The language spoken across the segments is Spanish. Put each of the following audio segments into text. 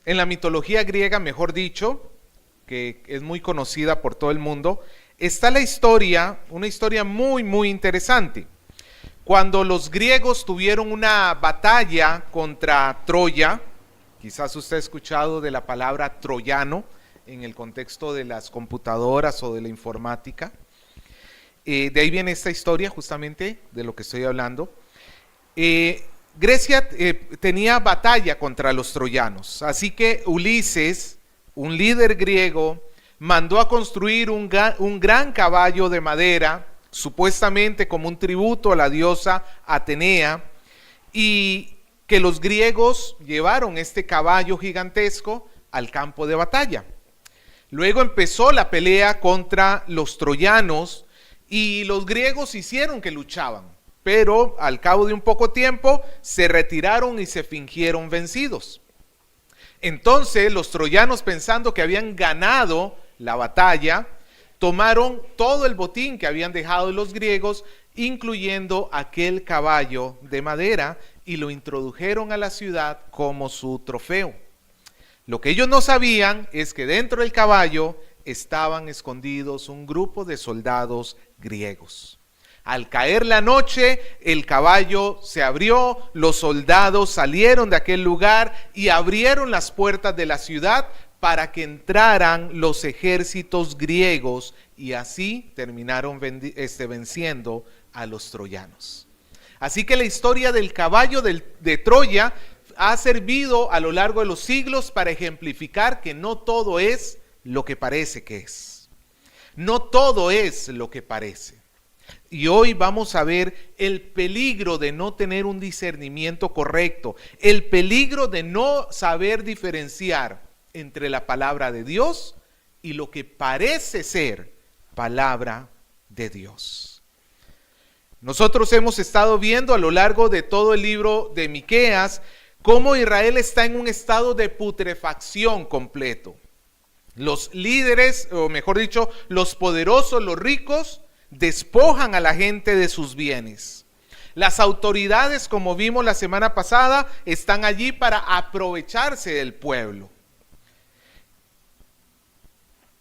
En la mitología griega, mejor dicho, que es muy conocida por todo el mundo, está la historia, una historia muy, muy interesante. Cuando los griegos tuvieron una batalla contra Troya, quizás usted ha escuchado de la palabra troyano en el contexto de las computadoras o de la informática. De ahí viene esta historia justamente de lo que estoy hablando. Grecia tenía batalla contra los troyanos, así que Ulises, un líder griego, mandó a construir un gran caballo de madera, supuestamente como un tributo a la diosa Atenea, y que los griegos llevaron este caballo gigantesco al campo de batalla. Luego empezó la pelea contra los troyanos y los griegos hicieron que luchaban, pero al cabo de un poco tiempo se retiraron y se fingieron vencidos. Entonces los troyanos, pensando que habían ganado la batalla, tomaron todo el botín que habían dejado los griegos, incluyendo aquel caballo de madera, y lo introdujeron a la ciudad como su trofeo. Lo que ellos no sabían es que dentro del caballo estaban escondidos un grupo de soldados griegos. Al caer la noche, el caballo se abrió, los soldados salieron de aquel lugar y abrieron las puertas de la ciudad para que entraran los ejércitos griegos, y así terminaron venciendo a los troyanos. Así que la historia del caballo de Troya ha servido a lo largo de los siglos para ejemplificar que no todo es lo que parece que es. No todo es lo que parece. Y hoy vamos a ver el peligro de no tener un discernimiento correcto, el peligro de no saber diferenciar entre la palabra de Dios y lo que parece ser palabra de Dios. Nosotros hemos estado viendo a lo largo de todo el libro de Miqueas cómo Israel está en un estado de putrefacción completo. Los líderes, o mejor dicho, los poderosos, los ricos, despojan a la gente de sus bienes. Las autoridades, como vimos la semana pasada, están allí para aprovecharse del pueblo.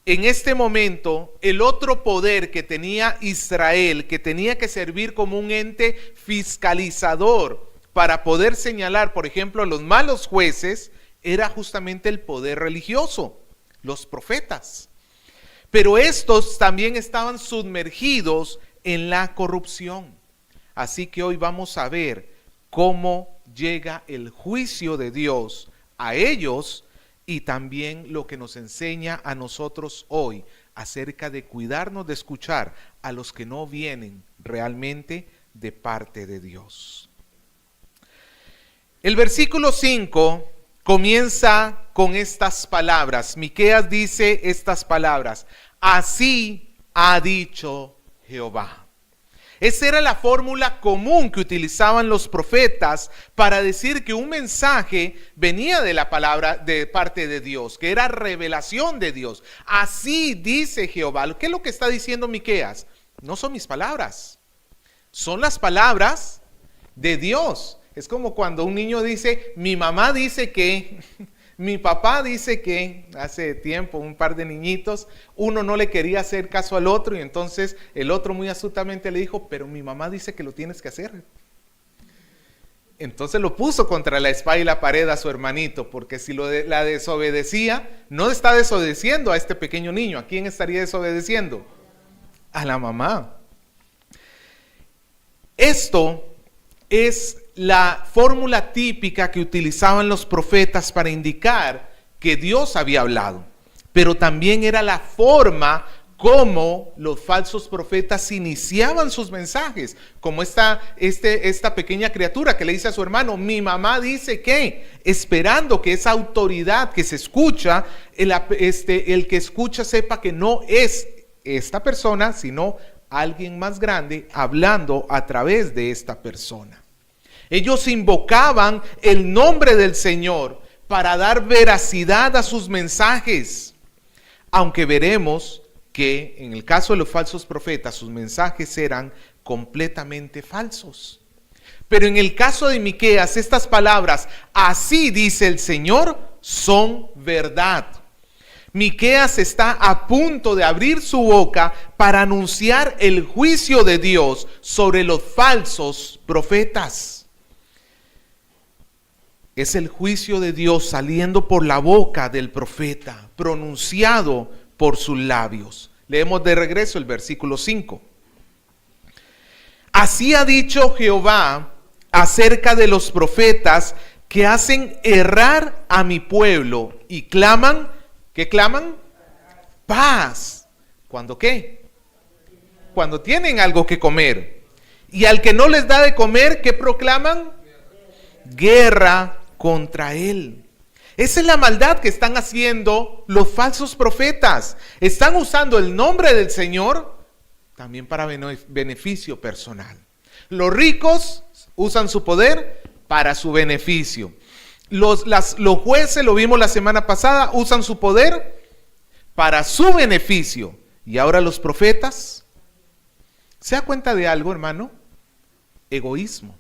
En este momento, el otro poder que tenía Israel, que tenía que servir como un ente fiscalizador para poder señalar, por ejemplo, a los malos jueces, era justamente el poder religioso, los profetas. Pero estos también estaban sumergidos en la corrupción. Así que hoy vamos a ver cómo llega el juicio de Dios a ellos, y también lo que nos enseña a nosotros hoy acerca de cuidarnos de escuchar a los que no vienen realmente de parte de Dios. El versículo 5 comienza con estas palabras. Miqueas dice estas palabras: así ha dicho Jehová. Esa era la fórmula común que utilizaban los profetas para decir que un mensaje venía de la palabra de parte de Dios, que era revelación de Dios. Así dice Jehová. ¿Qué es lo que está diciendo Miqueas? No son mis palabras, son las palabras de Dios. Es como cuando un niño dice, mi mamá dice que, mi papá dice que. Hace tiempo un par de niñitos, uno no le quería hacer caso al otro y entonces el otro muy astutamente le dijo, pero mi mamá dice que lo tienes que hacer. Entonces lo puso contra la espalda y la pared a su hermanito, porque si la desobedecía, no está desobedeciendo a este pequeño niño. ¿A quién estaría desobedeciendo? A la mamá. Esto es la fórmula típica que utilizaban los profetas para indicar que Dios había hablado, pero también era la forma como los falsos profetas iniciaban sus mensajes, como esta pequeña criatura que le dice a su hermano, mi mamá dice que, esperando que esa autoridad que se escucha, el que escucha sepa que no es esta persona, sino alguien más grande hablando a través de esta persona. Ellos invocaban el nombre del Señor para dar veracidad a sus mensajes, aunque veremos que en el caso de los falsos profetas sus mensajes eran completamente falsos. Pero en el caso de Miqueas, estas palabras, así dice el Señor, son verdad. Miqueas está a punto de abrir su boca para anunciar el juicio de Dios sobre los falsos profetas. Es el juicio de Dios saliendo por la boca del profeta, pronunciado por sus labios. Leemos de regreso el versículo 5. Así ha dicho Jehová acerca de los profetas que hacen errar a mi pueblo y claman, ¿qué claman? Paz. ¿Cuándo qué? Cuando tienen algo que comer. Y al que no les da de comer, ¿qué proclaman? Guerra contra él. Esa es la maldad que están haciendo los falsos profetas. Están usando el nombre del Señor también para beneficio personal. Los ricos usan su poder para su beneficio. Los jueces, lo vimos la semana pasada, usan su poder para su beneficio. Y ahora los profetas, ¿se da cuenta de algo, hermano? Egoísmo.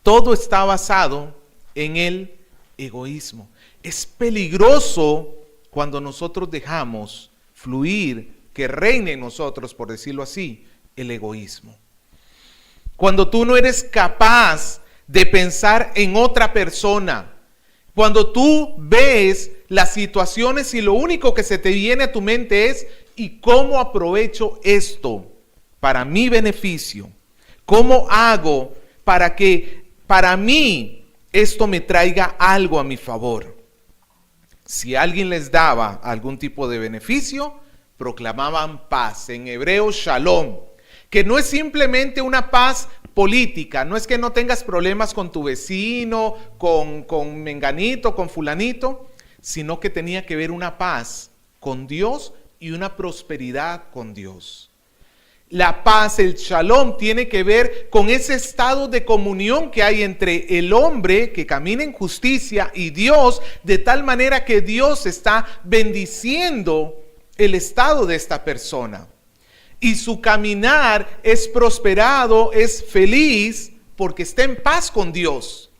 Todo está basado en el egoísmo. Es peligroso cuando nosotros dejamos fluir, que reine en nosotros, por decirlo así, el egoísmo. Cuando tú no eres capaz de pensar en otra persona, cuando tú ves las situaciones y lo único que se te viene a tu mente es, ¿y cómo aprovecho esto para mi beneficio? ¿Cómo hago para que para mí esto me traiga algo a mi favor? Si alguien les daba algún tipo de beneficio, proclamaban paz. En hebreo, shalom, que no es simplemente una paz política. No es que no tengas problemas con tu vecino, con menganito, con fulanito, sino que tenía que ver una paz con Dios y una prosperidad con Dios. La paz, el shalom, tiene que ver con ese estado de comunión que hay entre el hombre que camina en justicia y Dios, de tal manera que Dios está bendiciendo el estado de esta persona. Y su caminar es prosperado, es feliz, porque está en paz con Dios.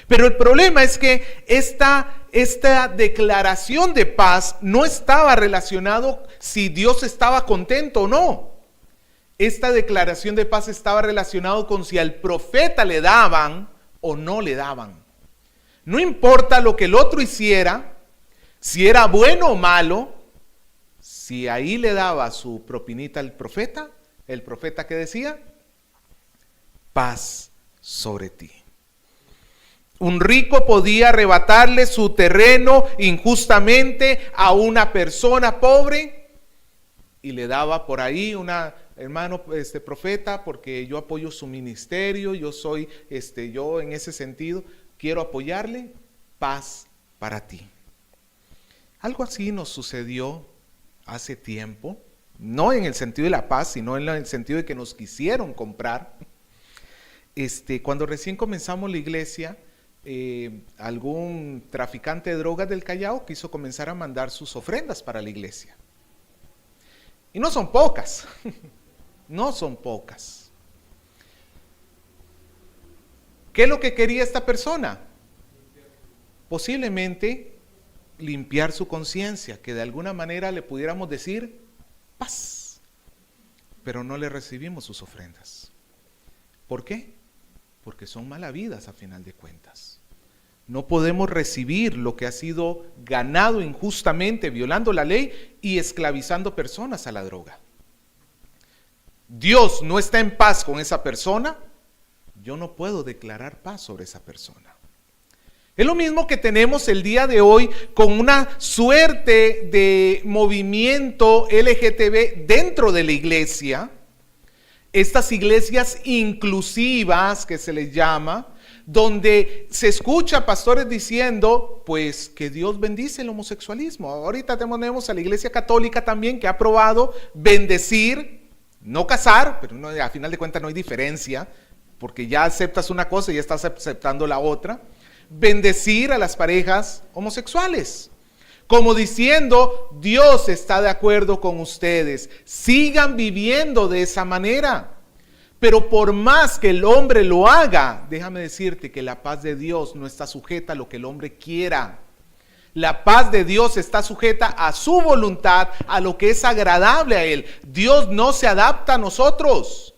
Pero el problema es que esta declaración de paz no estaba relacionado si Dios estaba contento o no. Esta declaración de paz estaba relacionado con si al profeta le daban o no le daban. No importa lo que el otro hiciera, si era bueno o malo, si ahí le daba su propinita al profeta, el profeta ¿qué decía? Paz sobre ti. Un rico podía arrebatarle su terreno injustamente a una persona pobre y le daba por ahí hermano, profeta, porque yo apoyo su ministerio, yo en ese sentido quiero apoyarle, paz para ti. Algo así nos sucedió hace tiempo, no en el sentido de la paz, sino en el sentido de que nos quisieron comprar. Cuando recién comenzamos la iglesia, algún traficante de drogas del Callao quiso comenzar a mandar sus ofrendas para la iglesia. Y no son pocas. No son pocas. ¿Qué es lo que quería esta persona? Posiblemente limpiar su conciencia, que de alguna manera le pudiéramos decir paz. Pero no le recibimos sus ofrendas. ¿Por qué? Porque son malavidas a final de cuentas. No podemos recibir lo que ha sido ganado injustamente, violando la ley y esclavizando personas a la droga. Dios no está en paz con esa persona, yo no puedo declarar paz sobre esa persona. Es lo mismo que tenemos el día de hoy con una suerte de movimiento LGTB dentro de la iglesia. Estas iglesias inclusivas que se les llama, donde se escucha pastores diciendo, pues que Dios bendice el homosexualismo. Ahorita tenemos a la iglesia católica también que ha aprobado bendecir, no casar, pero no, a final de cuentas no hay diferencia, porque ya aceptas una cosa y ya estás aceptando la otra. Bendecir a las parejas homosexuales, como diciendo, Dios está de acuerdo con ustedes, sigan viviendo de esa manera. Pero por más que el hombre lo haga, déjame decirte que la paz de Dios no está sujeta a lo que el hombre quiera. La paz de Dios está sujeta a su voluntad, a lo que es agradable a Él. Dios no se adapta a nosotros.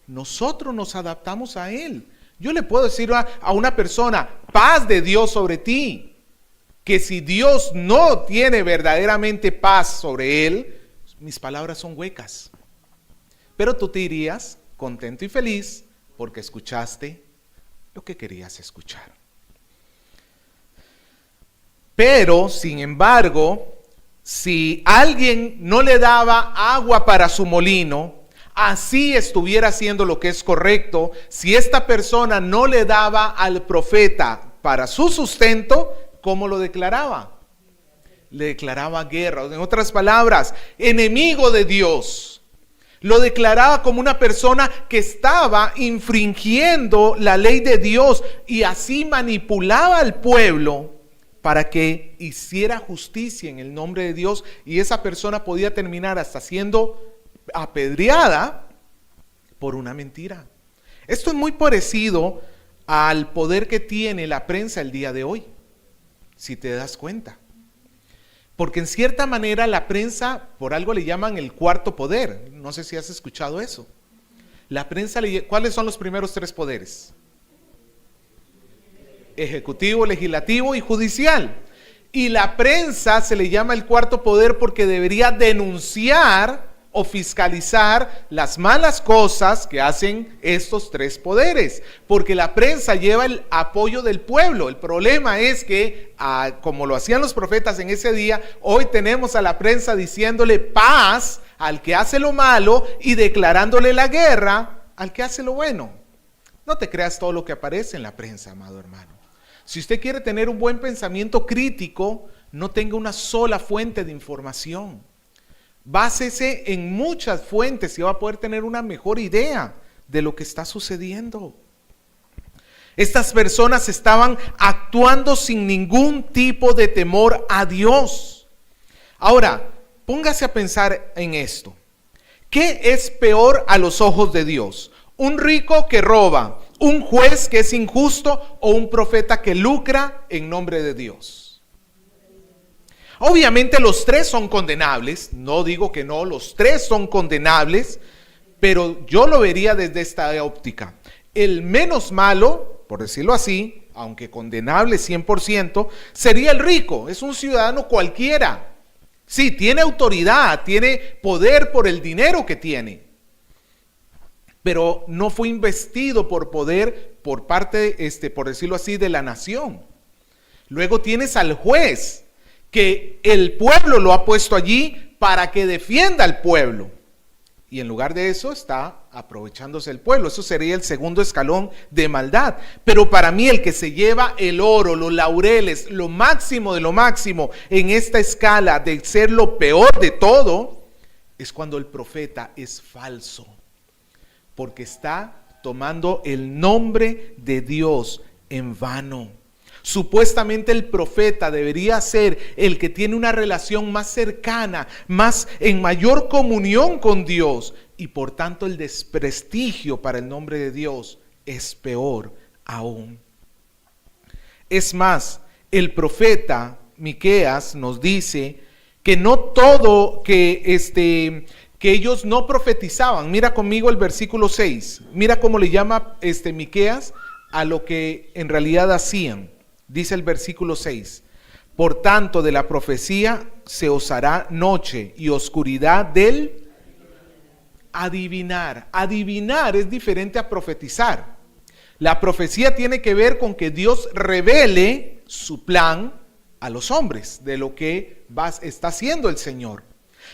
Nosotros nos adaptamos a Él. Yo le puedo decir a una persona, paz de Dios sobre ti, que si Dios no tiene verdaderamente paz sobre Él, mis palabras son huecas. Pero tú te irías contento y feliz porque escuchaste lo que querías escuchar. Pero, sin embargo, si alguien no le daba agua para su molino, así estuviera haciendo lo que es correcto, si esta persona no le daba al profeta para su sustento, ¿cómo lo declaraba? Le declaraba guerra. En otras palabras, enemigo de Dios. Lo declaraba como una persona que estaba infringiendo la ley de Dios y así manipulaba al pueblo para que hiciera justicia en el nombre de Dios, y esa persona podía terminar hasta siendo apedreada por una mentira. Esto es muy parecido al poder que tiene la prensa el día de hoy, si te das cuenta. Porque en cierta manera la prensa, por algo le llaman el cuarto poder. No sé si has escuchado eso. La prensa, ¿cuáles son los primeros tres poderes? Ejecutivo, legislativo y judicial. Y la prensa se le llama el cuarto poder porque debería denunciar o fiscalizar las malas cosas que hacen estos tres poderes, porque la prensa lleva el apoyo del pueblo. El problema es que, como lo hacían los profetas en ese día, hoy tenemos a la prensa diciéndole paz al que hace lo malo y declarándole la guerra al que hace lo bueno. No te creas todo lo que aparece en la prensa, amado hermano. Si usted quiere tener un buen pensamiento crítico, no tenga una sola fuente de información. Básese en muchas fuentes y va a poder tener una mejor idea de lo que está sucediendo. Estas personas estaban actuando sin ningún tipo de temor a Dios. Ahora, póngase a pensar en esto. ¿Qué es peor a los ojos de Dios? ¿Un rico que roba, un juez que es injusto o un profeta que lucra en nombre de Dios? Obviamente los tres son condenables, no digo que no, los tres son condenables, pero yo lo vería desde esta óptica. El menos malo, por decirlo así, aunque condenable 100%, sería el rico, es un ciudadano cualquiera. Sí, tiene autoridad, tiene poder por el dinero que tiene, pero no fue investido por poder por parte, por decirlo así, de la nación. Luego tienes al juez, que el pueblo lo ha puesto allí para que defienda al pueblo. Y en lugar de eso está aprovechándose el pueblo. Eso sería el segundo escalón de maldad. Pero para mí el que se lleva el oro, los laureles, lo máximo de lo máximo en esta escala de ser lo peor de todo, es cuando el profeta es falso. Porque está tomando el nombre de Dios en vano. Supuestamente el profeta debería ser el que tiene una relación más cercana, más en mayor comunión con Dios, y por tanto el desprestigio para el nombre de Dios es peor aún. Es más, el profeta Miqueas nos dice que no todo, que ellos no profetizaban. Mira conmigo el versículo 6. Mira cómo le llama Miqueas a lo que en realidad hacían. Dice el versículo 6, por tanto de la profecía se os hará noche y oscuridad del adivinar. Adivinar es diferente a profetizar. La profecía tiene que ver con que Dios revele su plan a los hombres de lo que está haciendo el Señor.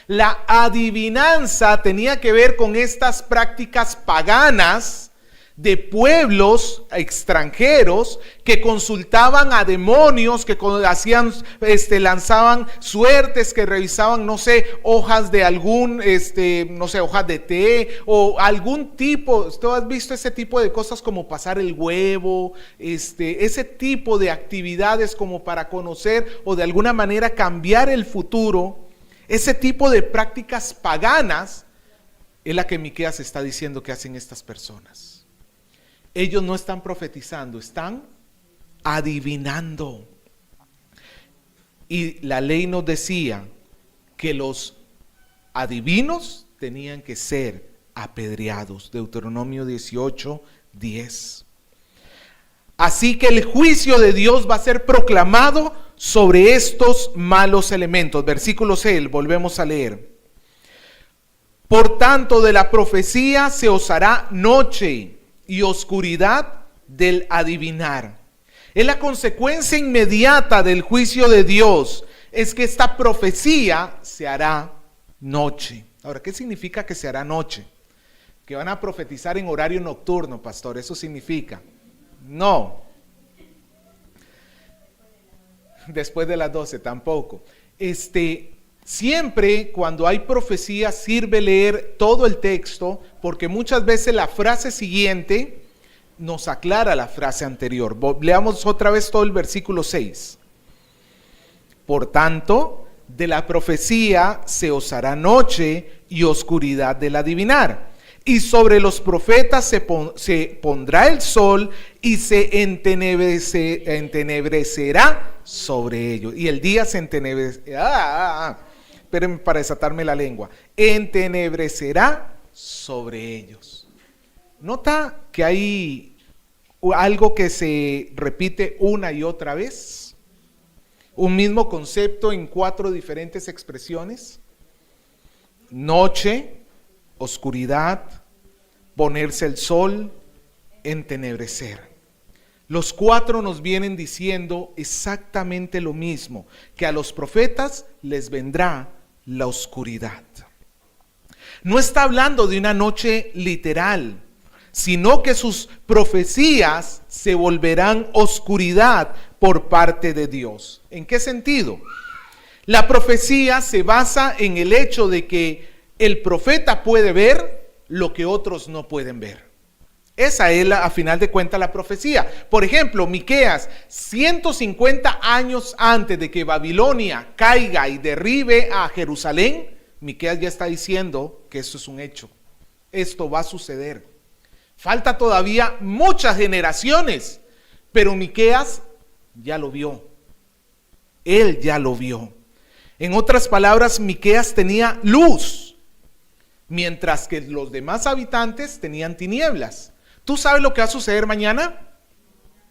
La adivinanza tenía que ver con estas prácticas paganas de pueblos extranjeros que consultaban a demonios, que hacían, lanzaban suertes, que revisaban, no sé, hojas de algún, no sé, hojas de té o algún tipo. ¿Tú has visto ese tipo de cosas como pasar el huevo? Ese tipo de actividades como para conocer o de alguna manera cambiar el futuro. Ese tipo de prácticas paganas es la que Miqueas está diciendo que hacen estas personas. Ellos no están profetizando, están adivinando. Y la ley nos decía que los adivinos tenían que ser apedreados. Deuteronomio 18:10. Así que el juicio de Dios va a ser proclamado sobre estos malos elementos. Versículo 6, volvemos a leer. Por tanto, de la profecía se os hará noche y oscuridad del adivinar. Es la consecuencia inmediata del juicio de Dios, es que esta profecía se hará noche. Ahora, ¿qué significa que se hará noche? Que van a profetizar en horario nocturno, pastor, ¿eso significa? No. Después de las 12 tampoco. Siempre cuando hay profecía sirve leer todo el texto, porque muchas veces la frase siguiente nos aclara la frase anterior. Leamos otra vez todo el versículo 6. Por tanto, de la profecía se os hará noche y oscuridad del adivinar. Y sobre los profetas se pondrá el sol y se entenebrecerá sobre ellos. Y el día se entenebrecerá. Espérenme para desatarme la lengua. Entenebrecerá sobre ellos. ¿Nota que hay algo que se repite una y otra vez? Un mismo concepto en 4 diferentes expresiones. Noche, oscuridad, ponerse el sol, entenebrecer. Los 4 nos vienen diciendo exactamente lo mismo, que a los profetas les vendrá la oscuridad. No está hablando de una noche literal, sino que sus profecías se volverán oscuridad por parte de Dios. ¿En qué sentido? La profecía se basa en el hecho de que el profeta puede ver lo que otros no pueden ver. Esa es a final de cuentas la profecía. Por ejemplo, Miqueas, 150 años antes de que Babilonia caiga y derribe a Jerusalén, Miqueas ya está diciendo que eso es un hecho. Esto va a suceder. Falta todavía muchas generaciones, pero Miqueas ya lo vio. Él ya lo vio. En otras palabras, Miqueas tenía luz, mientras que los demás habitantes tenían tinieblas. ¿Tú sabes lo que va a suceder mañana?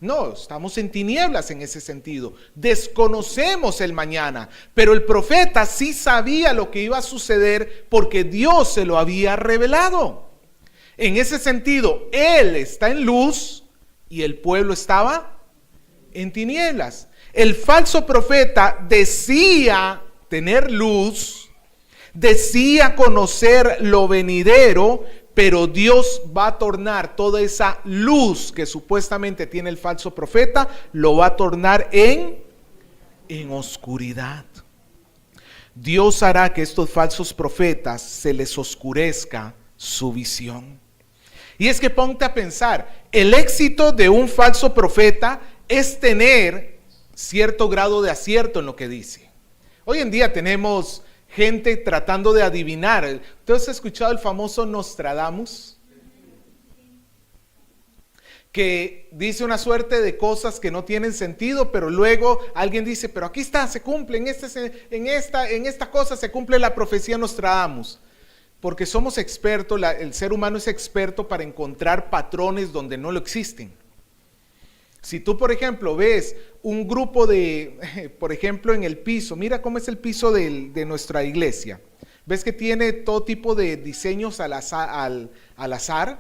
No, estamos en tinieblas en ese sentido. Desconocemos el mañana, pero el profeta sí sabía lo que iba a suceder porque Dios se lo había revelado. En ese sentido, él está en luz y el pueblo estaba en tinieblas. El falso profeta decía tener luz, decía conocer lo venidero, pero Dios va a tornar toda esa luz que supuestamente tiene el falso profeta, lo va a tornar en oscuridad. Dios hará que estos falsos profetas se les oscurezca su visión. Y es que ponte a pensar, el éxito de un falso profeta es tener cierto grado de acierto en lo que dice. Hoy en día tenemos gente tratando de adivinar. ¿Tú has escuchado el famoso Nostradamus? Que dice una suerte de cosas que no tienen sentido, pero luego alguien dice, pero aquí está, se cumple, en esta cosa se cumple la profecía Nostradamus. Porque somos expertos, el ser humano es experto para encontrar patrones donde no lo existen. Si tú, por ejemplo, ves un grupo por ejemplo, en el piso, mira cómo es el piso de nuestra iglesia. Ves que tiene todo tipo de diseños al azar,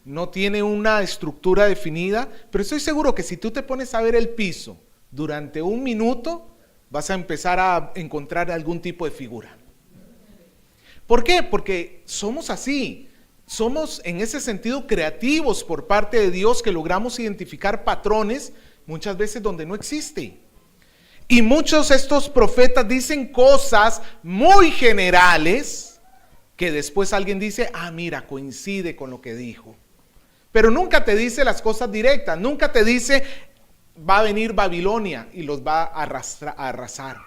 no tiene una estructura definida, pero estoy seguro que si tú te pones a ver el piso durante un minuto, vas a empezar a encontrar algún tipo de figura. ¿Por qué? Porque somos así. Somos en ese sentido creativos por parte de Dios, que logramos identificar patrones muchas veces donde no existe. Y muchos de estos profetas dicen cosas muy generales que después alguien dice, mira, coincide con lo que dijo. Pero nunca te dice las cosas directas, nunca te dice, va a venir Babilonia y los va a arrasar.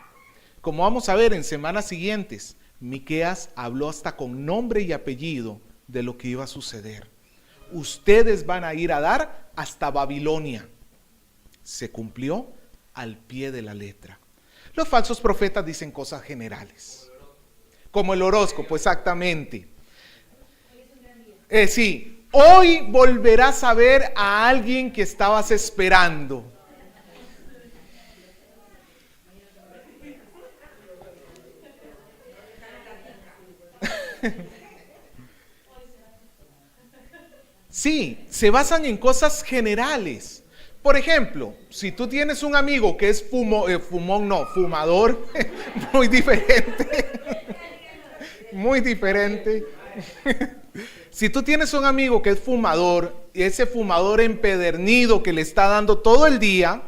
Como vamos a ver en semanas siguientes, Miqueas habló hasta con nombre y apellido de lo que iba a suceder. Ustedes van a ir a dar hasta Babilonia. Se cumplió al pie de la letra. Los falsos profetas dicen cosas generales, como el horóscopo, exactamente. Sí, hoy volverás a ver a alguien que estabas esperando. Sí, se basan en cosas generales. Por ejemplo, si tú tienes un amigo que es fumador, muy diferente, muy diferente. Si tú tienes un amigo que es fumador, y ese fumador empedernido que le está dando todo el día,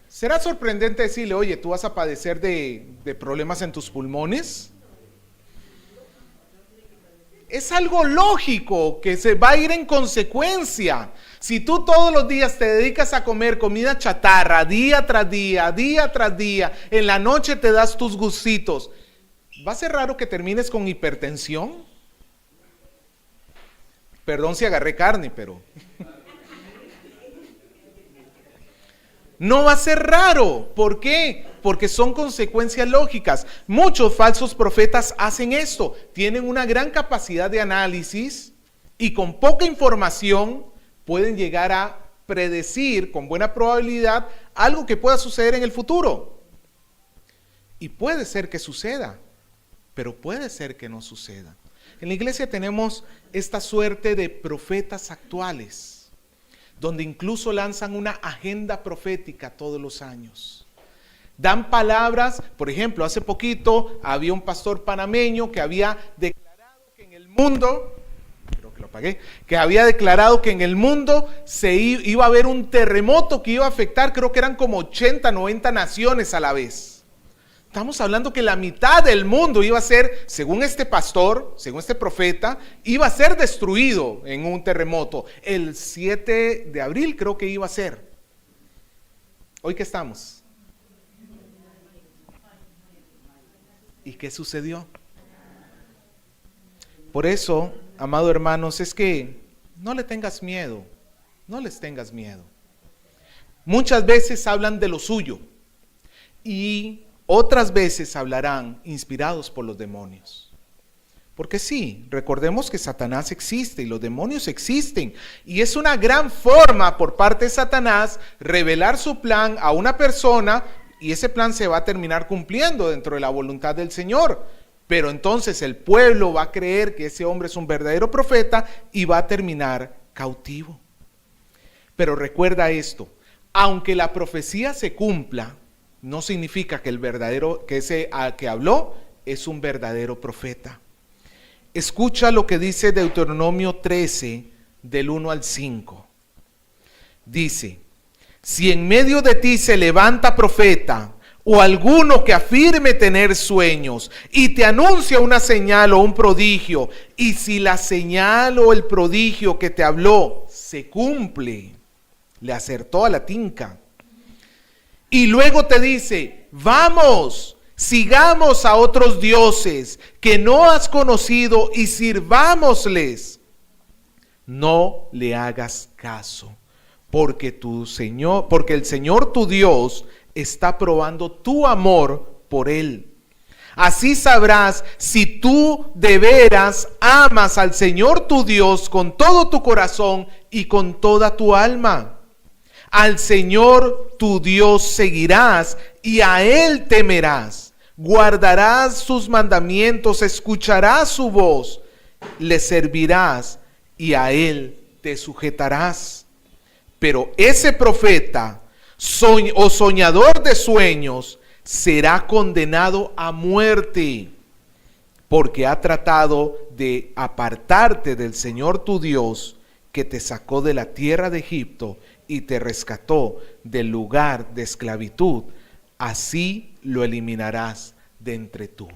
será sorprendente decirle, oye, ¿tú vas a padecer de problemas en tus pulmones? Es algo lógico que se va a ir en consecuencia. Si tú todos los días te dedicas a comer comida chatarra, día tras día, día tras día, en la noche te das tus gustitos, ¿va a ser raro que termines con hipertensión? Perdón si agarré carne, pero... No va a ser raro. ¿Por qué? Porque son consecuencias lógicas. Muchos falsos profetas hacen esto. Tienen una gran capacidad de análisis y con poca información pueden llegar a predecir con buena probabilidad algo que pueda suceder en el futuro. Y puede ser que suceda, pero puede ser que no suceda. En la iglesia tenemos esta suerte de profetas actuales, donde incluso lanzan una agenda profética todos los años. Dan palabras, por ejemplo, hace poquito había un pastor panameño que había declarado que en el mundo, creo que lo apagué, que había declarado que en el mundo iba a haber un terremoto que iba a afectar, creo que eran como 80, 90 naciones a la vez. Estamos hablando que la mitad del mundo iba a ser, según este pastor, según este profeta, iba a ser destruido en un terremoto. El 7 de abril creo que iba a ser. ¿Hoy qué estamos? ¿Y qué sucedió? Por eso, amado hermanos, es que no le tengas miedo, no les tengas miedo. Muchas veces hablan de lo suyo y otras veces hablarán inspirados por los demonios. Porque sí, recordemos que Satanás existe y los demonios existen. Y es una gran forma por parte de Satanás revelar su plan a una persona y ese plan se va a terminar cumpliendo dentro de la voluntad del Señor. Pero entonces el pueblo va a creer que ese hombre es un verdadero profeta y va a terminar cautivo. Pero recuerda esto, aunque la profecía se cumpla, no significa que el verdadero, que ese que habló es un verdadero profeta. Escucha lo que dice Deuteronomio 13, del 1 al 5. Dice, si en medio de ti se levanta profeta o alguno que afirme tener sueños y te anuncia una señal o un prodigio, y si la señal o el prodigio que te habló se cumple, le acertó a la tinca, y luego te dice, vamos, sigamos a otros dioses que no has conocido y sirvámosles. No le hagas caso, porque el Señor tu Dios está probando tu amor por Él. Así sabrás si tú de veras amas al Señor tu Dios con todo tu corazón y con toda tu alma. Al Señor tu Dios seguirás y a Él temerás. Guardarás sus mandamientos, escucharás su voz, le servirás y a Él te sujetarás. Pero ese profeta o soñador de sueños será condenado a muerte, porque ha tratado de apartarte del Señor tu Dios, que te sacó de la tierra de Egipto y te rescató del lugar de esclavitud. Así lo eliminarás de entre tú.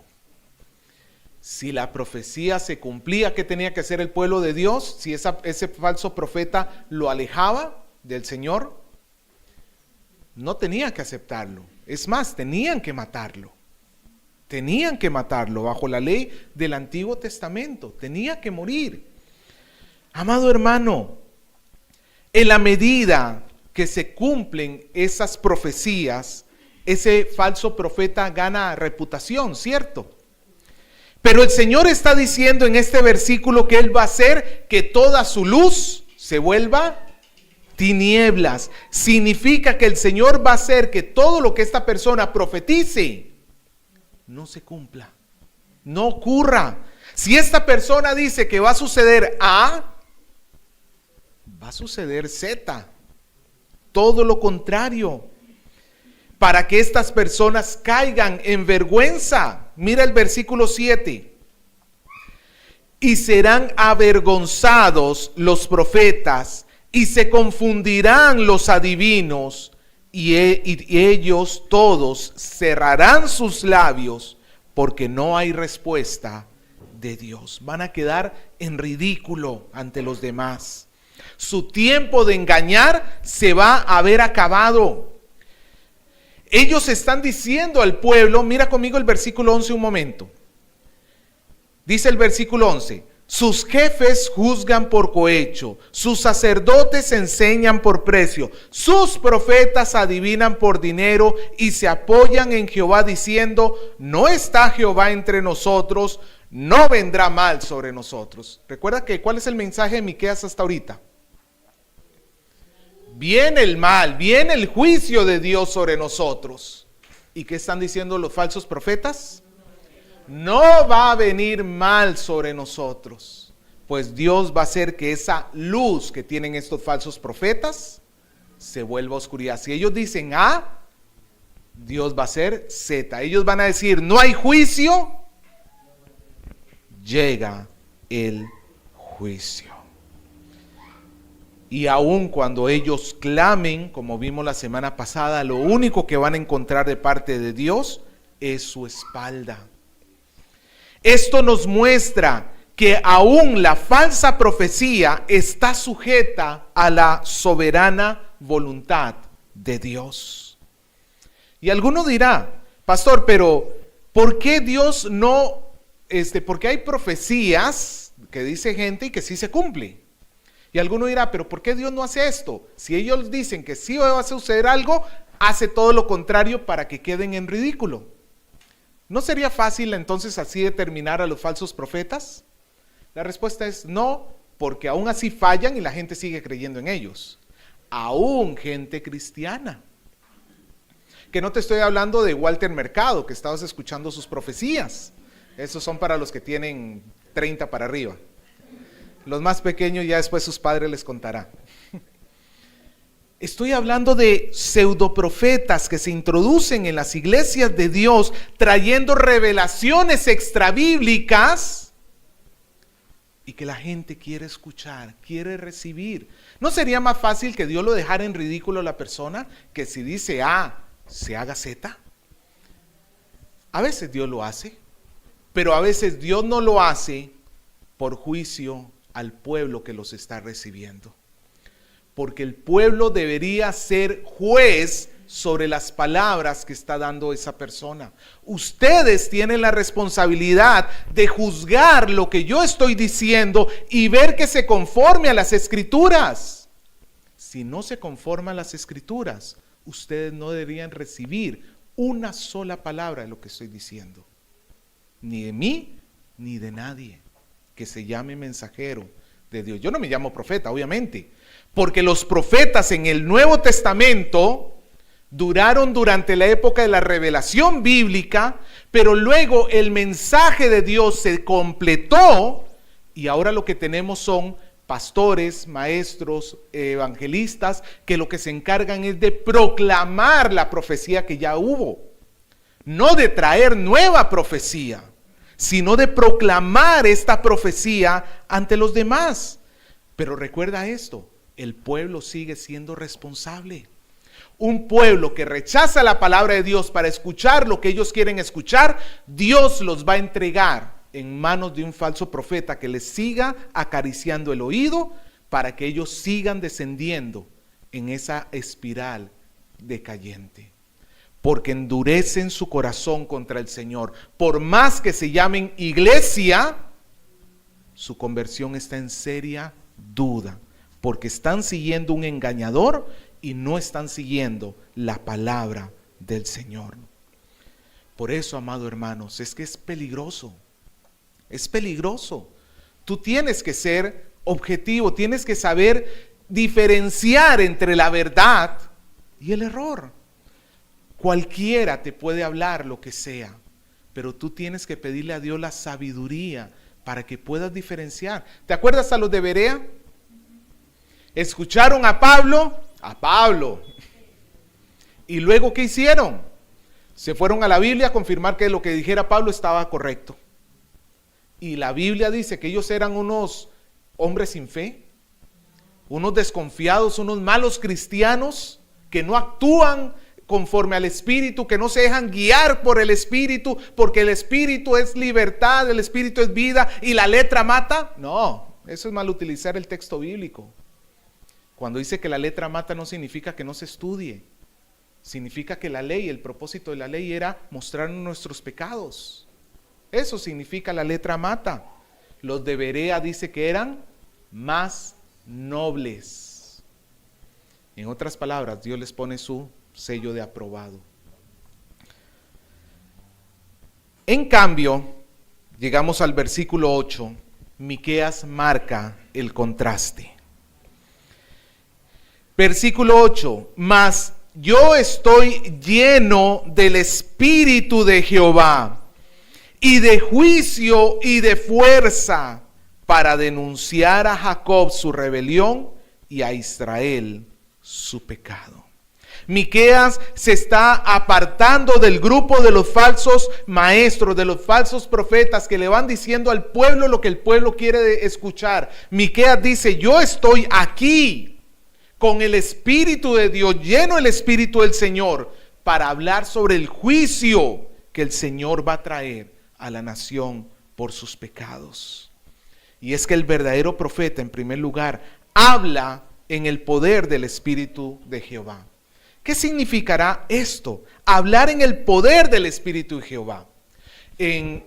Si la profecía se cumplía, ¿qué tenía que hacer el pueblo de Dios? Si ese falso profeta lo alejaba del Señor, no tenía que aceptarlo. Es más, tenían que matarlo. Tenían que matarlo bajo la ley del Antiguo Testamento. Tenía que morir. Amado hermano, en la medida que se cumplen esas profecías, ese falso profeta gana reputación, ¿cierto? Pero el Señor está diciendo en este versículo que Él va a hacer que toda su luz se vuelva tinieblas. Significa que el Señor va a hacer que todo lo que esta persona profetice no se cumpla, no ocurra. Si esta persona dice que va a suceder A, va a suceder Z. Todo lo contrario. Para que estas personas caigan en vergüenza. Mira el versículo 7. Y serán avergonzados los profetas y se confundirán los adivinos. Y ellos todos cerrarán sus labios porque no hay respuesta de Dios. Van a quedar en ridículo ante los demás. Su tiempo de engañar se va a haber acabado. Ellos están diciendo al pueblo, mira conmigo el versículo 11 un momento. Dice el versículo 11. Sus jefes juzgan por cohecho, sus sacerdotes enseñan por precio, sus profetas adivinan por dinero y se apoyan en Jehová diciendo, no está Jehová entre nosotros, no vendrá mal sobre nosotros. Recuerda que ¿cuál es el mensaje de Miqueas hasta ahorita? Viene el mal, viene el juicio de Dios sobre nosotros. ¿Y qué están diciendo los falsos profetas? No va a venir mal sobre nosotros, pues Dios va a hacer que esa luz que tienen estos falsos profetas se vuelva oscuridad. Si ellos dicen A, Dios va a hacer Z. Ellos van a decir no hay juicio, llega el juicio. Y aun cuando ellos clamen, como vimos la semana pasada, lo único que van a encontrar de parte de Dios es su espalda. Esto nos muestra que aún la falsa profecía está sujeta a la soberana voluntad de Dios. Y alguno dirá, pastor, pero ¿por qué Dios no, porque hay profecías que dice gente y que sí se cumple? Y alguno dirá, pero ¿por qué Dios no hace esto? Si ellos dicen que sí va a suceder algo, hace todo lo contrario para que queden en ridículo. ¿No sería fácil entonces así determinar a los falsos profetas? La respuesta es no, porque aún así fallan y la gente sigue creyendo en ellos. Aún gente cristiana. Que no te estoy hablando de Walter Mercado, que estabas escuchando sus profecías. Esos son para los que tienen 30 para arriba. Los más pequeños ya después sus padres les contarán. Estoy hablando de pseudoprofetas que se introducen en las iglesias de Dios trayendo revelaciones extrabíblicas y que la gente quiere escuchar, quiere recibir. ¿No sería más fácil que Dios lo dejara en ridículo a la persona que si dice A, se haga Z? A veces Dios lo hace, pero a veces Dios no lo hace por juicio al pueblo que los está recibiendo. Porque el pueblo debería ser juez sobre las palabras que está dando esa persona. Ustedes tienen la responsabilidad de juzgar lo que yo estoy diciendo y ver que se conforme a las Escrituras. Si no se conforma a las Escrituras, ustedes no deberían recibir una sola palabra de lo que estoy diciendo. Ni de mí, ni de nadie que se llame mensajero de Dios. Yo no me llamo profeta, obviamente. Porque los profetas en el Nuevo Testamento duraron durante la época de la revelación bíblica, pero luego el mensaje de Dios se completó y ahora lo que tenemos son pastores, maestros, evangelistas, que lo que se encargan es de proclamar la profecía que ya hubo, no de traer nueva profecía, sino de proclamar esta profecía ante los demás. Pero recuerda esto, el pueblo sigue siendo responsable. Un pueblo que rechaza la palabra de Dios para escuchar lo que ellos quieren escuchar, Dios los va a entregar en manos de un falso profeta que les siga acariciando el oído para que ellos sigan descendiendo en esa espiral decayente. porque endurecen su corazón contra el Señor. Por más que se llamen iglesia, su conversión está en seria duda, porque están siguiendo un engañador y no están siguiendo la palabra del Señor. Por eso, amados hermanos, es que es peligroso. Es peligroso. Tú tienes que ser objetivo, tienes que saber diferenciar entre la verdad y el error. Cualquiera te puede hablar lo que sea, pero tú tienes que pedirle a Dios la sabiduría para que puedas diferenciar. ¿Te acuerdas a los de Berea? Escucharon a Pablo. Y luego, ¿qué hicieron? Se fueron a la Biblia a confirmar que lo que dijera Pablo estaba correcto. Y la Biblia dice que ellos eran unos hombres sin fe, unos desconfiados, unos malos cristianos que no actúan conforme al Espíritu, que no se dejan guiar por el Espíritu, porque el Espíritu es libertad, el Espíritu es vida y la letra mata. No, eso es mal utilizar el texto bíblico. Cuando dice que la letra mata no significa que no se estudie, significa que la ley, el propósito de la ley era mostrar nuestros pecados. Eso significa la letra mata. Los de Berea dice que eran más nobles. En otras palabras, Dios les pone su sello de aprobado. En cambio, llegamos al versículo 8. Miqueas marca el contraste. Versículo 8. Mas yo estoy lleno del Espíritu de Jehová, y de juicio y de fuerza, para denunciar a Jacob su rebelión y a Israel su pecado. Miqueas se está apartando del grupo de los falsos maestros, de los falsos profetas que le van diciendo al pueblo lo que el pueblo quiere escuchar. Miqueas dice: yo estoy aquí con el Espíritu de Dios, lleno del Espíritu del Señor, para hablar sobre el juicio que el Señor va a traer a la nación por sus pecados. Y es que el verdadero profeta, en primer lugar, habla en el poder del Espíritu de Jehová. ¿Qué significará esto? Hablar en el poder del Espíritu de Jehová. En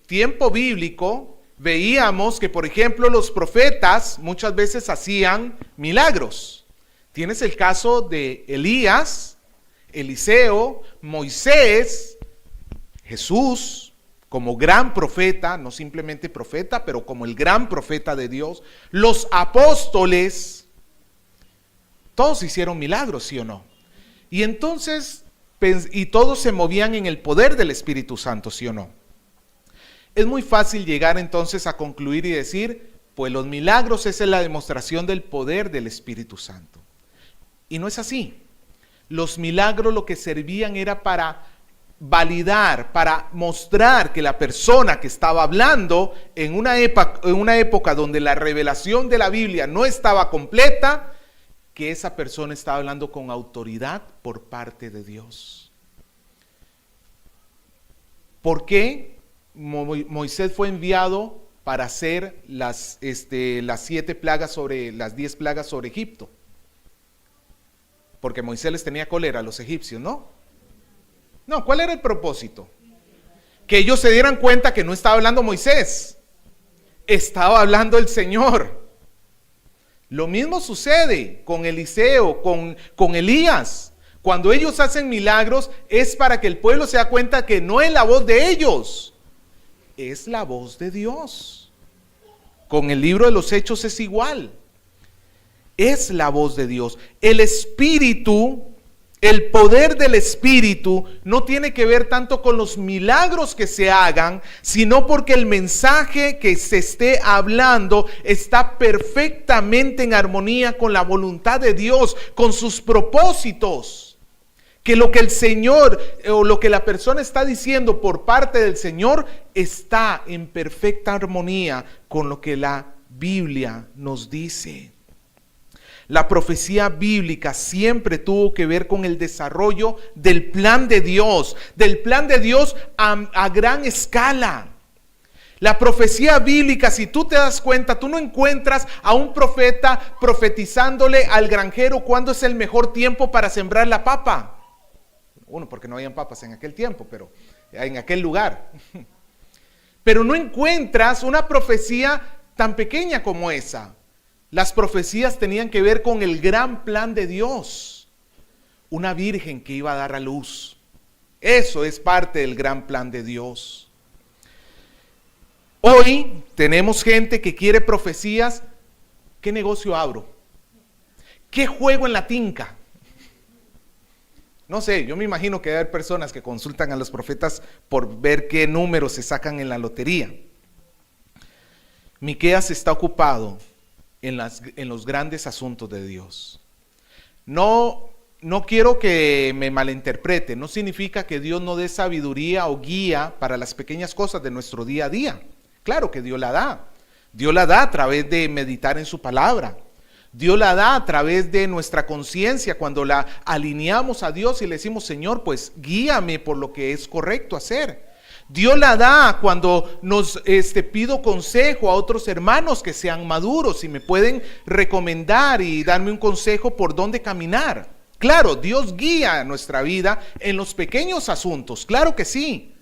tiempo bíblico veíamos que, por ejemplo, los profetas muchas veces hacían milagros. Tienes el caso de Elías, Eliseo, Moisés, Jesús, como gran profeta, no simplemente profeta, pero como el gran profeta de Dios. Los apóstoles, todos hicieron milagros, ¿sí o no? Y entonces, y todos se movían en el poder del Espíritu Santo, ¿sí o no? Es muy fácil llegar entonces a concluir y decir, pues los milagros esa es la demostración del poder del Espíritu Santo. Y no es así. Los milagros lo que servían era para validar, para mostrar que la persona que estaba hablando en una época donde la revelación de la Biblia no estaba completa, que esa persona estaba hablando con autoridad por parte de Dios. ¿Por qué Moisés fue enviado para hacer las 7 plagas sobre las 10 plagas sobre Egipto? Porque Moisés les tenía cólera a los egipcios, ¿no? No, ¿cuál era el propósito? Que ellos se dieran cuenta que no estaba hablando Moisés, estaba hablando el Señor. Lo mismo sucede con Eliseo, con Elías. Cuando ellos hacen milagros es para que el pueblo se da cuenta que no es la voz de ellos, es la voz de Dios. Con el libro de los Hechos es igual. Es la voz de Dios. El Espíritu, el poder del Espíritu no tiene que ver tanto con los milagros que se hagan, sino porque el mensaje que se esté hablando está perfectamente en armonía con la voluntad de Dios, con sus propósitos. Que lo que el Señor o lo que la persona está diciendo por parte del Señor está en perfecta armonía con lo que la Biblia nos dice. La profecía bíblica siempre tuvo que ver con el desarrollo del plan de Dios a gran escala. La profecía bíblica, si tú te das cuenta, tú no encuentras a un profeta profetizándole al granjero cuándo es el mejor tiempo para sembrar la papa. Uno, porque no habían papas en aquel tiempo, pero en aquel lugar. Pero no encuentras una profecía tan pequeña como esa. Las profecías tenían que ver con el gran plan de Dios. Una virgen que iba a dar a luz. Eso es parte del gran plan de Dios. Hoy tenemos gente que quiere profecías. ¿Qué negocio abro? ¿Qué juego en la tinca? No sé, yo me imagino que hay personas que consultan a los profetas por ver qué números se sacan en la lotería. Miqueas está ocupado en los grandes asuntos de Dios. No quiero que me malinterprete, no significa que Dios no dé sabiduría o guía para las pequeñas cosas de nuestro día a día. Claro que Dios la da. Dios la da a través de meditar en su palabra. Dios la da a través de nuestra conciencia cuando la alineamos a Dios y le decimos, Señor, pues guíame por lo que es correcto hacer. Dios la da cuando nos pido consejo a otros hermanos que sean maduros y me pueden recomendar y darme un consejo por dónde caminar. Claro, Dios guía nuestra vida en los pequeños asuntos, claro que sí,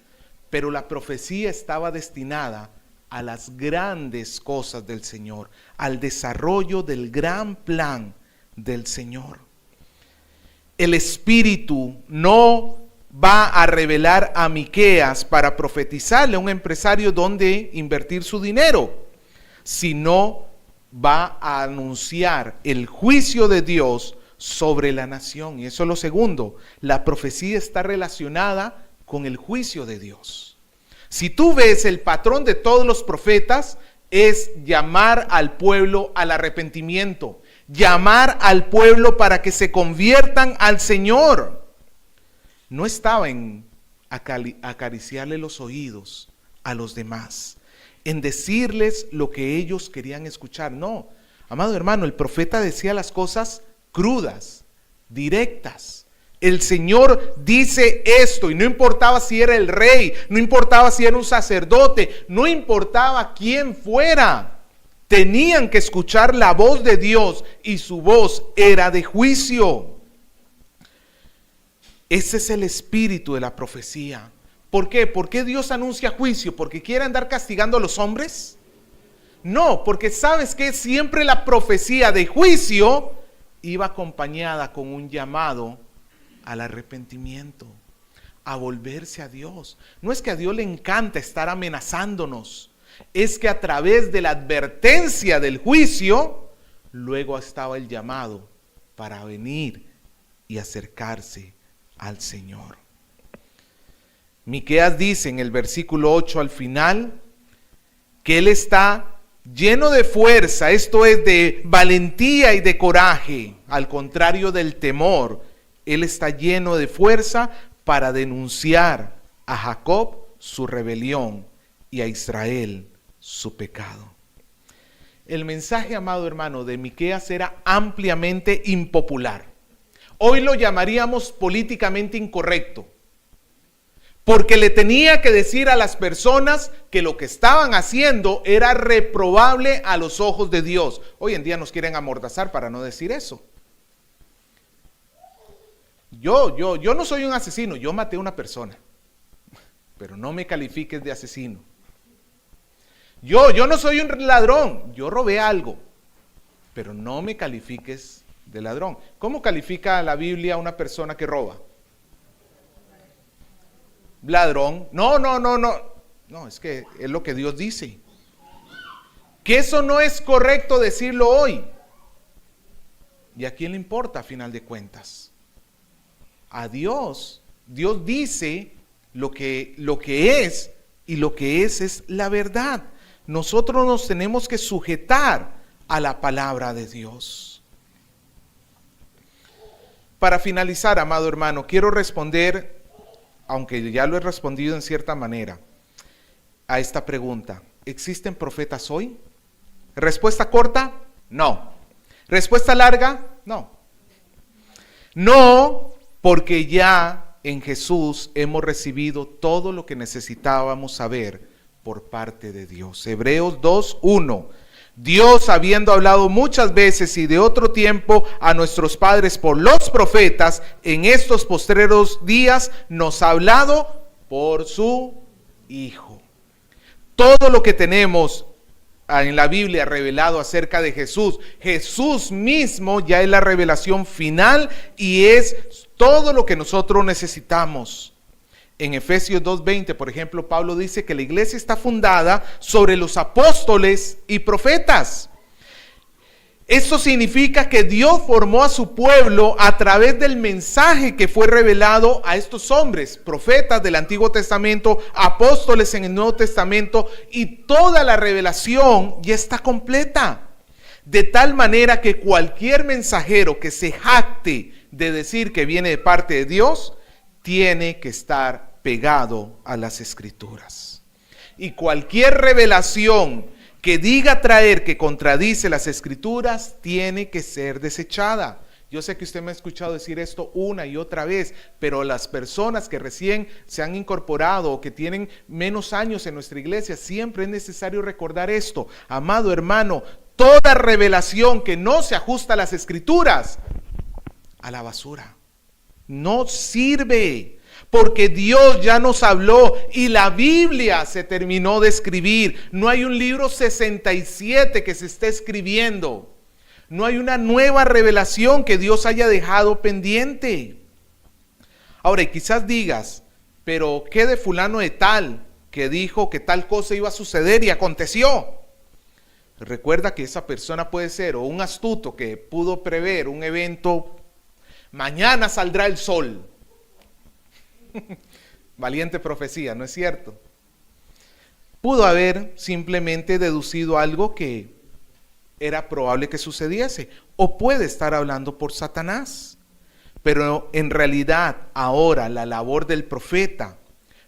pero la profecía estaba destinada a las grandes cosas del Señor, al desarrollo del gran plan del Señor. El Espíritu no va a revelar a Miqueas para profetizarle a un empresario dónde invertir su dinero, sino va a anunciar el juicio de Dios sobre la nación. Y eso es lo segundo, la profecía está relacionada con el juicio de Dios. Si tú ves el patrón de todos los profetas, es llamar al pueblo al arrepentimiento, llamar al pueblo para que se conviertan al Señor. No estaba en acariciarle los oídos a los demás, en decirles lo que ellos querían escuchar. No, amado hermano, el profeta decía las cosas crudas, directas. El Señor dice esto y no importaba si era el rey, no importaba si era un sacerdote, no importaba quién fuera. Tenían que escuchar la voz de Dios y su voz era de juicio. Ese es el espíritu de la profecía. ¿Por qué? ¿Por qué Dios anuncia juicio? ¿Porque quiere andar castigando a los hombres? No, porque sabes que siempre la profecía de juicio iba acompañada con un llamado al arrepentimiento, a volverse a Dios. No es que a Dios le encanta estar amenazándonos, es que a través de la advertencia del juicio, luego estaba el llamado para venir y acercarse al Señor. Miqueas dice en el versículo 8 al final, que él está lleno de fuerza, esto es de valentía y de coraje, al contrario del temor. Él está lleno de fuerza para denunciar a Jacob su rebelión y a Israel su pecado. El mensaje, amado hermano, de Miqueas era ampliamente impopular. Hoy lo llamaríamos políticamente incorrecto, porque le tenía que decir a las personas que lo que estaban haciendo era reprobable a los ojos de Dios. Hoy en día nos quieren amordazar para no decir eso. Yo no soy un asesino, yo maté a una persona, pero no me califiques de asesino. Yo no soy un ladrón, yo robé algo, pero no me califiques de ladrón. ¿Cómo califica la Biblia a una persona que roba? Ladrón. No, es que es lo que Dios dice. Que eso no es correcto decirlo hoy. ¿Y a quién le importa a final de cuentas? A Dios. Dios dice lo que es, y lo que es la verdad. Nosotros nos tenemos que sujetar a la palabra de Dios. Para finalizar, amado hermano, quiero responder, aunque ya lo he respondido en cierta manera, a esta pregunta. ¿Existen profetas hoy? Respuesta corta, no. Respuesta larga, no. No, porque ya en Jesús hemos recibido todo lo que necesitábamos saber por parte de Dios. Hebreos 2:1. Dios, habiendo hablado muchas veces y de otro tiempo a nuestros padres por los profetas, en estos postreros días nos ha hablado por su Hijo. Todo lo que tenemos en la Biblia revelado acerca de Jesús, Jesús mismo ya es la revelación final y es todo lo que nosotros necesitamos. En Efesios 2:20, por ejemplo, Pablo dice que la iglesia está fundada sobre los apóstoles y profetas. Esto significa que Dios formó a su pueblo a través del mensaje que fue revelado a estos hombres, profetas del Antiguo Testamento, apóstoles en el Nuevo Testamento, y toda la revelación ya está completa. De tal manera que cualquier mensajero que se jacte de decir que viene de parte de Dios, tiene que estar pegado a las Escrituras. Y cualquier revelación que diga traer que contradice las Escrituras, tiene que ser desechada. Yo sé que usted me ha escuchado decir esto una y otra vez, pero las personas que recién se han incorporado o que tienen menos años en nuestra iglesia, siempre es necesario recordar esto. Amado hermano, toda revelación que no se ajusta a las Escrituras, a la basura. No sirve, porque Dios ya nos habló y la Biblia se terminó de escribir. No hay un libro 67 que se esté escribiendo. No hay una nueva revelación que Dios haya dejado pendiente. Ahora, y quizás digas, pero ¿qué de fulano de tal que dijo que tal cosa iba a suceder y aconteció? Recuerda que esa persona puede ser o un astuto que pudo prever un evento. Mañana saldrá el sol. Valiente profecía, ¿no es cierto? Pudo haber simplemente deducido algo que era probable que sucediese, o puede estar hablando por Satanás. Pero en realidad ahora la labor del profeta,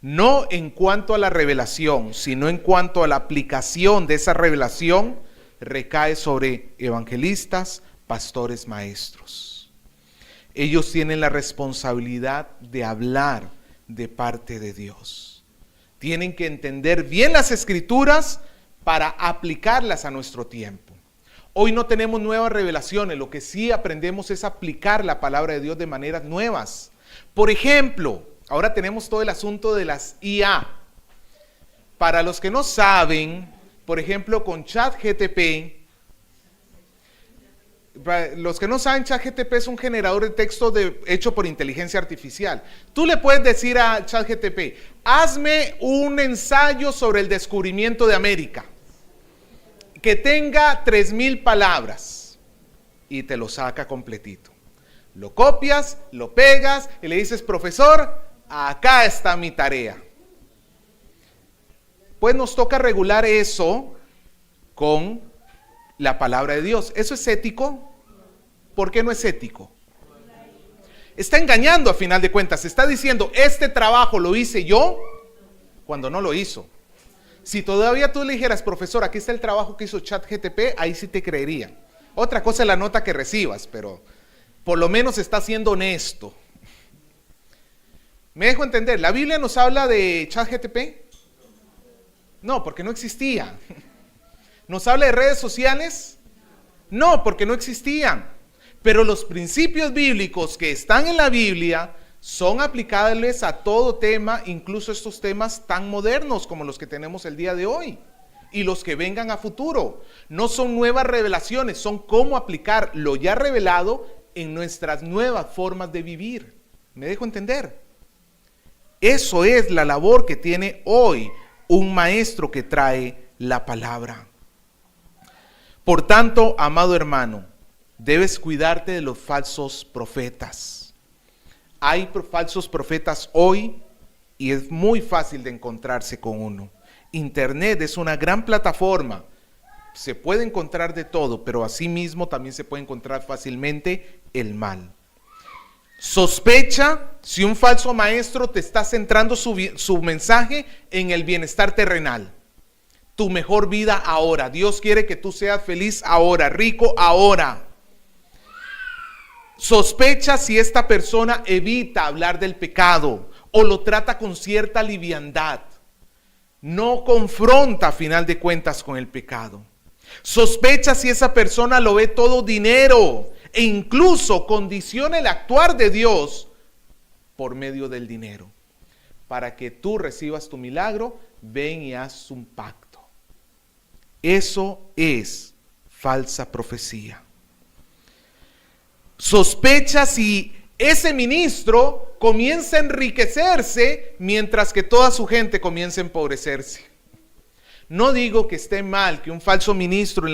no en cuanto a la revelación, sino en cuanto a la aplicación de esa revelación, recae sobre evangelistas, pastores, maestros. Ellos tienen la responsabilidad de hablar de parte de Dios. Tienen que entender bien las Escrituras para aplicarlas a nuestro tiempo. Hoy no tenemos nuevas revelaciones, lo que sí aprendemos es aplicar la palabra de Dios de maneras nuevas. Por ejemplo, ahora tenemos todo el asunto de las IA. Para los que no saben, por ejemplo, con ChatGPT, los que no saben, ChatGPT es un generador de texto hecho por inteligencia artificial. Tú le puedes decir a ChatGPT, hazme un ensayo sobre el descubrimiento de América, que tenga 3000 palabras, y te lo saca completito. Lo copias, lo pegas y le dices, profesor, acá está mi tarea. Pues nos toca regular eso con la palabra de Dios. ¿Eso es ético? ¿Por qué no es ético? Está engañando a final de cuentas. Está diciendo, este trabajo lo hice yo, cuando no lo hizo. Si todavía tú le dijeras, profesor, aquí está el trabajo que hizo ChatGPT, ahí sí te creería. Otra cosa es la nota que recibas, pero por lo menos está siendo honesto. ¿Me dejo entender? ¿La Biblia nos habla de ChatGPT? No, porque no existía. ¿Nos habla de redes sociales? No, porque no existían. Pero los principios bíblicos que están en la Biblia son aplicables a todo tema, incluso estos temas tan modernos como los que tenemos el día de hoy y los que vengan a futuro. No son nuevas revelaciones, son cómo aplicar lo ya revelado en nuestras nuevas formas de vivir. ¿Me dejo entender? Eso es la labor que tiene hoy un maestro que trae la palabra. Por tanto, amado hermano, debes cuidarte de los falsos profetas. Hay falsos profetas hoy y es muy fácil de encontrarse con uno. Internet es una gran plataforma. Se puede encontrar de todo, pero asimismo también se puede encontrar fácilmente el mal. Sospecha si un falso maestro te está centrando su mensaje en el bienestar terrenal. Tu mejor vida ahora. Dios quiere que tú seas feliz ahora, rico ahora. Sospecha si esta persona evita hablar del pecado o lo trata con cierta liviandad. No confronta a final de cuentas con el pecado. Sospecha si esa persona lo ve todo dinero e incluso condiciona el actuar de Dios por medio del dinero. Para que tú recibas tu milagro, ven y haz un pacto. Eso es falsa profecía. Sospecha si ese ministro comienza a enriquecerse mientras que toda su gente comienza a empobrecerse. No digo que esté mal que un falso ministro,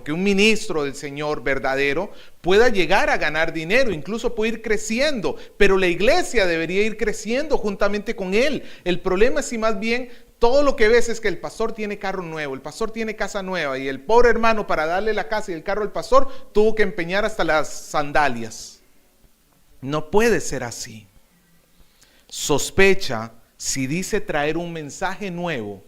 que un ministro del Señor verdadero pueda llegar a ganar dinero, incluso puede ir creciendo, pero la iglesia debería ir creciendo juntamente con él. El problema es si más bien todo lo que ves es que el pastor tiene carro nuevo, el pastor tiene casa nueva y el pobre hermano para darle la casa y el carro al pastor tuvo que empeñar hasta las sandalias. No puede ser así. Sospecha si dice traer un mensaje nuevo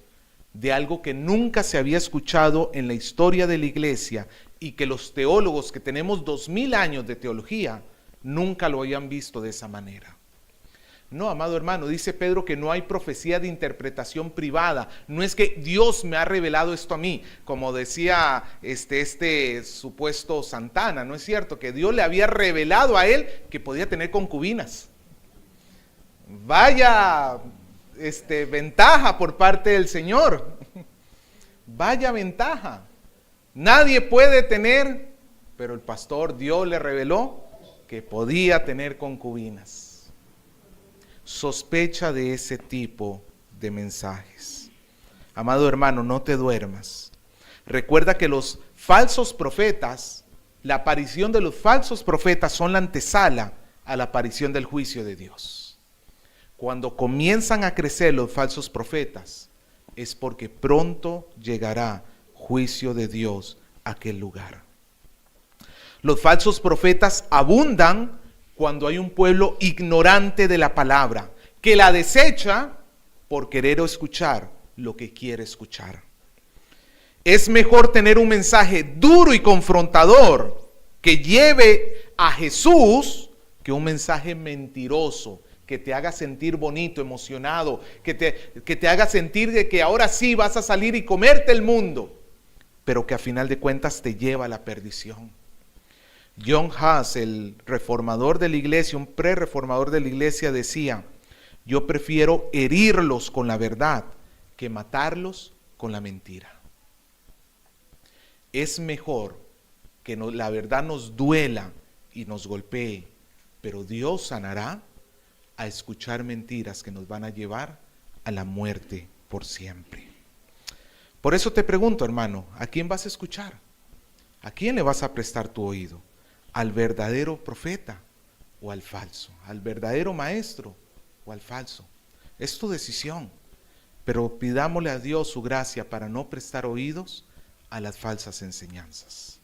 de algo que nunca se había escuchado en la historia de la iglesia y que los teólogos que tenemos 2000 años de teología nunca lo habían visto de esa manera. No, amado hermano, dice Pedro que no hay profecía de interpretación privada. No es que Dios me ha revelado esto a mí, como decía este supuesto Santana. No es cierto que Dios le había revelado a él que podía tener concubinas. Vaya ventaja por parte del Señor. Vaya ventaja. Nadie puede tener, pero el pastor Dios le reveló que podía tener concubinas. Sospecha de ese tipo de mensajes. Amado hermano, no te duermas. Recuerda que los falsos profetas, la aparición de los falsos profetas son la antesala a la aparición del juicio de Dios. Cuando comienzan a crecer los falsos profetas, es porque pronto llegará juicio de Dios a aquel lugar. Los falsos profetas abundan cuando hay un pueblo ignorante de la palabra, que la desecha por querer escuchar lo que quiere escuchar. Es mejor tener un mensaje duro y confrontador que lleve a Jesús que un mensaje mentiroso que te haga sentir bonito, emocionado, que te haga sentir de que ahora sí vas a salir y comerte el mundo, pero que a final de cuentas te lleva a la perdición. John Huss, el reformador de la iglesia, un pre-reformador de la iglesia, decía: yo prefiero herirlos con la verdad que matarlos con la mentira. Es mejor que la verdad nos duela y nos golpee, pero Dios sanará, a escuchar mentiras que nos van a llevar a la muerte por siempre. Por eso te pregunto, hermano, ¿a quién vas a escuchar? ¿A quién le vas a prestar tu oído? ¿Al verdadero profeta o al falso? ¿Al verdadero maestro o al falso? Es tu decisión, pero pidámosle a Dios su gracia para no prestar oídos a las falsas enseñanzas.